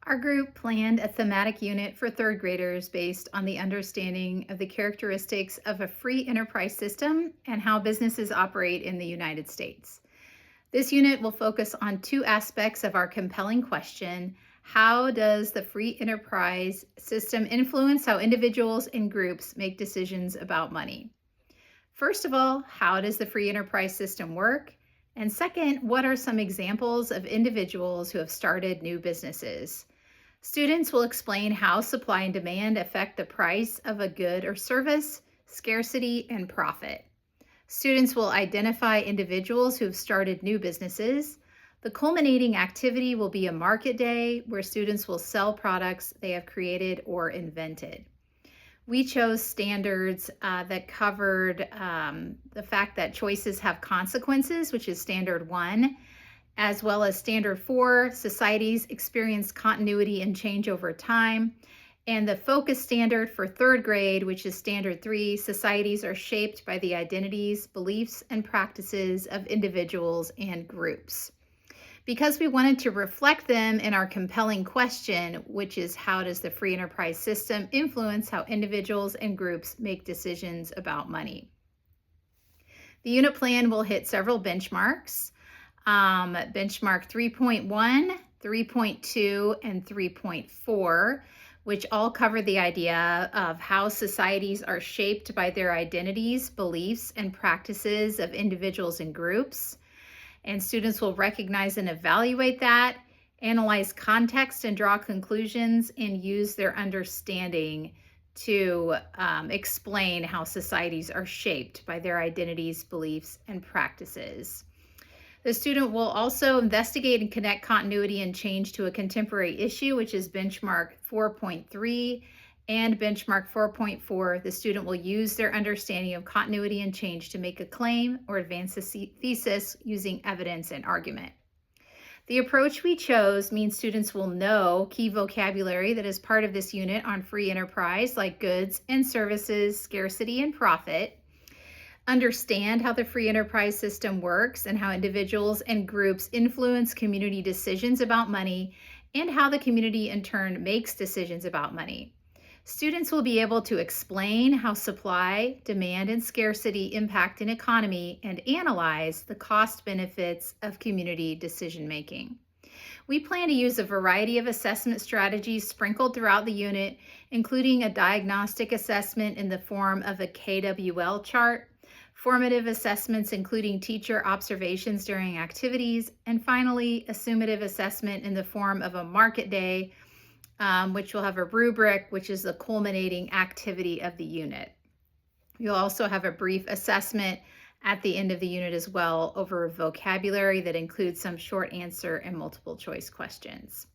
Our group planned a thematic unit for third graders based on the understanding of the characteristics of a free enterprise system and how businesses operate in the United States. This unit will focus on two aspects of our compelling question: how does the free enterprise system influence how individuals and groups make decisions about money? First of all, how does the free enterprise system work? And second, what are some examples of individuals who have started new businesses? Students will explain how supply and demand affect the price of a good or service, scarcity, and profit. Students will identify individuals who have started new businesses. The culminating activity will be a market day where students will sell products they have created or invented. We chose standards that covered the fact that choices have consequences, which is standard 1, as well as standard 4, societies experience continuity and change over time. And the focus standard for third grade, which is standard 3, societies are shaped by the identities, beliefs, and practices of individuals and groups. Because we wanted to reflect them in our compelling question, which is how does the free enterprise system influence how individuals and groups make decisions about money? The unit plan will hit several benchmarks. Benchmark 3.1, 3.2, and 3.4, which all cover the idea of how societies are shaped by their identities, beliefs, and practices of individuals and groups. And students will recognize and evaluate that, analyze context and draw conclusions, and use their understanding to explain how societies are shaped by their identities, beliefs, and practices. The student will also investigate and connect continuity and change to a contemporary issue, which is benchmark 4.3 and benchmark 4.4. The student will use their understanding of continuity and change to make a claim or advance a thesis using evidence and argument. The approach we chose means students will know key vocabulary that is part of this unit on free enterprise, like goods and services, scarcity, and profit. Understand how the free enterprise system works and how individuals and groups influence community decisions about money, and how the community in turn makes decisions about money. Students will be able to explain how supply, demand, and scarcity impact an economy and analyze the cost benefits of community decision making. We plan to use a variety of assessment strategies sprinkled throughout the unit, including a diagnostic assessment in the form of a KWL chart, formative assessments including teacher observations during activities, and finally, a summative assessment in the form of a market day, which will have a rubric, which is the culminating activity of the unit. You'll also have a brief assessment at the end of the unit as well over vocabulary that includes some short answer and multiple choice questions.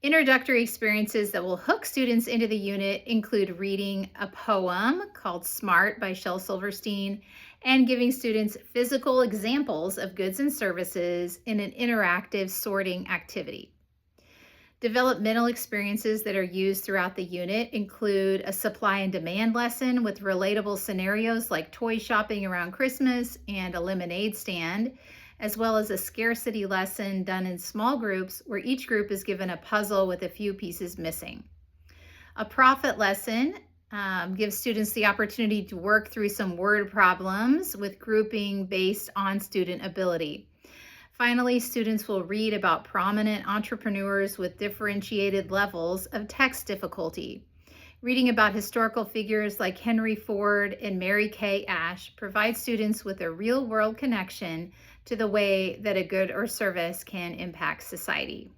Introductory experiences that will hook students into the unit include reading a poem called Smart by Shel Silverstein and giving students physical examples of goods and services in an interactive sorting activity. Developmental experiences that are used throughout the unit include a supply and demand lesson with relatable scenarios like toy shopping around Christmas and a lemonade stand, as well as a scarcity lesson done in small groups where each group is given a puzzle with a few pieces missing. A profit lesson gives students the opportunity to work through some word problems with grouping based on student ability. Finally, students will read about prominent entrepreneurs with differentiated levels of text difficulty. Reading about historical figures like Henry Ford and Mary Kay Ash provides students with a real-world connection to the way that a good or service can impact society.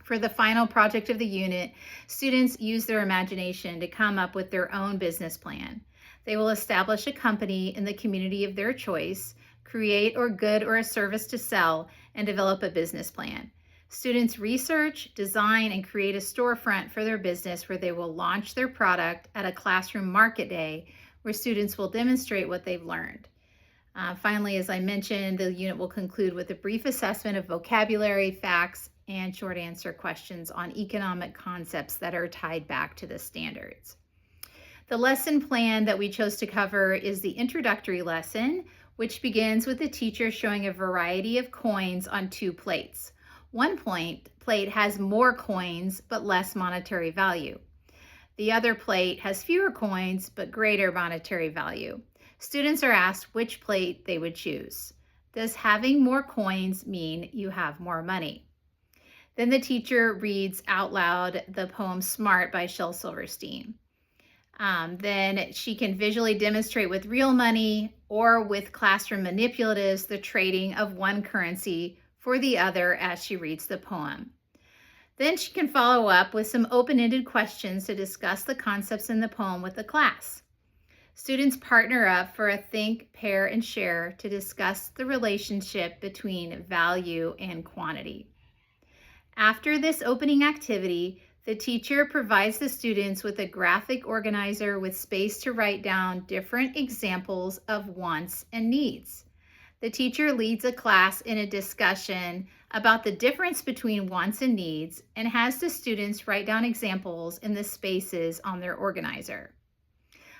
For the final project of the unit, students use their imagination to come up with their own business plan. They will establish a company in the community of their choice, create a good or a service to sell, and develop a business plan. Students research, design, and create a storefront for their business where they will launch their product at a classroom market day where students will demonstrate what they've learned. Finally, as I mentioned, the unit will conclude with a brief assessment of vocabulary, facts, and short answer questions on economic concepts that are tied back to the standards. The lesson plan that we chose to cover is the introductory lesson, which begins with the teacher showing a variety of coins on 2 plates. One plate has more coins but less monetary value. The other plate has fewer coins but greater monetary value. Students are asked which plate they would choose. Does having more coins mean you have more money? Then the teacher reads out loud the poem Smart by Shel Silverstein. Then she can visually demonstrate with real money or with classroom manipulatives the trading of one currency for the other as she reads the poem. Then she can follow up with some open-ended questions to discuss the concepts in the poem with the class. Students partner up for a think, pair, and share to discuss the relationship between value and quantity. After this opening activity, the teacher provides the students with a graphic organizer with space to write down different examples of wants and needs. The teacher leads a class in a discussion about the difference between wants and needs and has the students write down examples in the spaces on their organizer.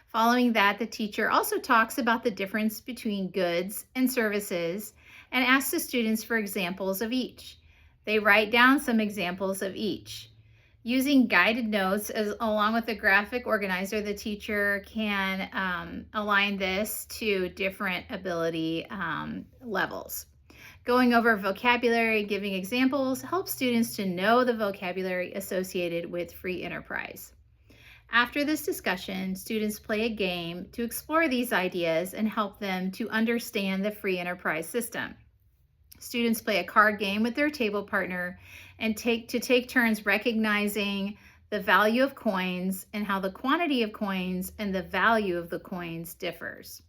Following that, the teacher also talks about the difference between goods and services and asks the students for examples of each. They write down some examples of each. Using guided notes along with the graphic organizer, the teacher can align this to different ability levels. Going over vocabulary, giving examples, helps students to know the vocabulary associated with free enterprise. After this discussion, students play a game to explore these ideas and help them to understand the free enterprise system. Students play a card game with their table partner and take turns recognizing the value of coins and how the quantity of coins and the value of the coins differs.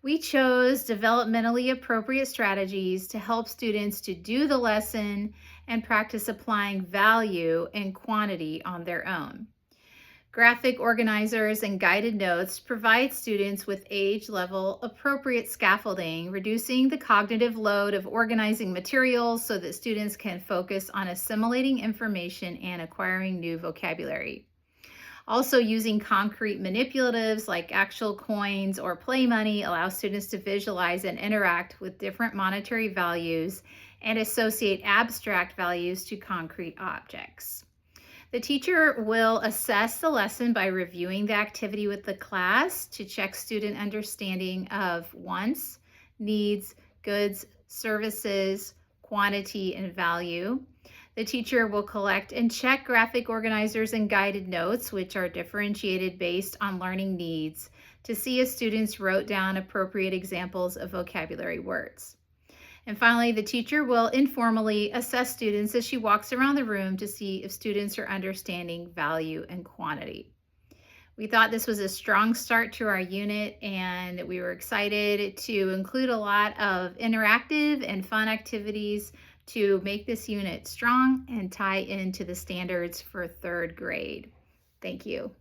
We chose developmentally appropriate strategies to help students to do the lesson and practice applying value and quantity on their own. Graphic organizers and guided notes provide students with age-level appropriate scaffolding, reducing the cognitive load of organizing materials so that students can focus on assimilating information and acquiring new vocabulary. Also, using concrete manipulatives like actual coins or play money allows students to visualize and interact with different monetary values and associate abstract values to concrete objects. The teacher will assess the lesson by reviewing the activity with the class to check student understanding of wants, needs, goods, services, quantity, and value. The teacher will collect and check graphic organizers and guided notes, which are differentiated based on learning needs, to see if students wrote down appropriate examples of vocabulary words. And finally, the teacher will informally assess students as she walks around the room to see if students are understanding value and quantity. We thought this was a strong start to our unit, and we were excited to include a lot of interactive and fun activities to make this unit strong and tie into the standards for third grade. Thank you.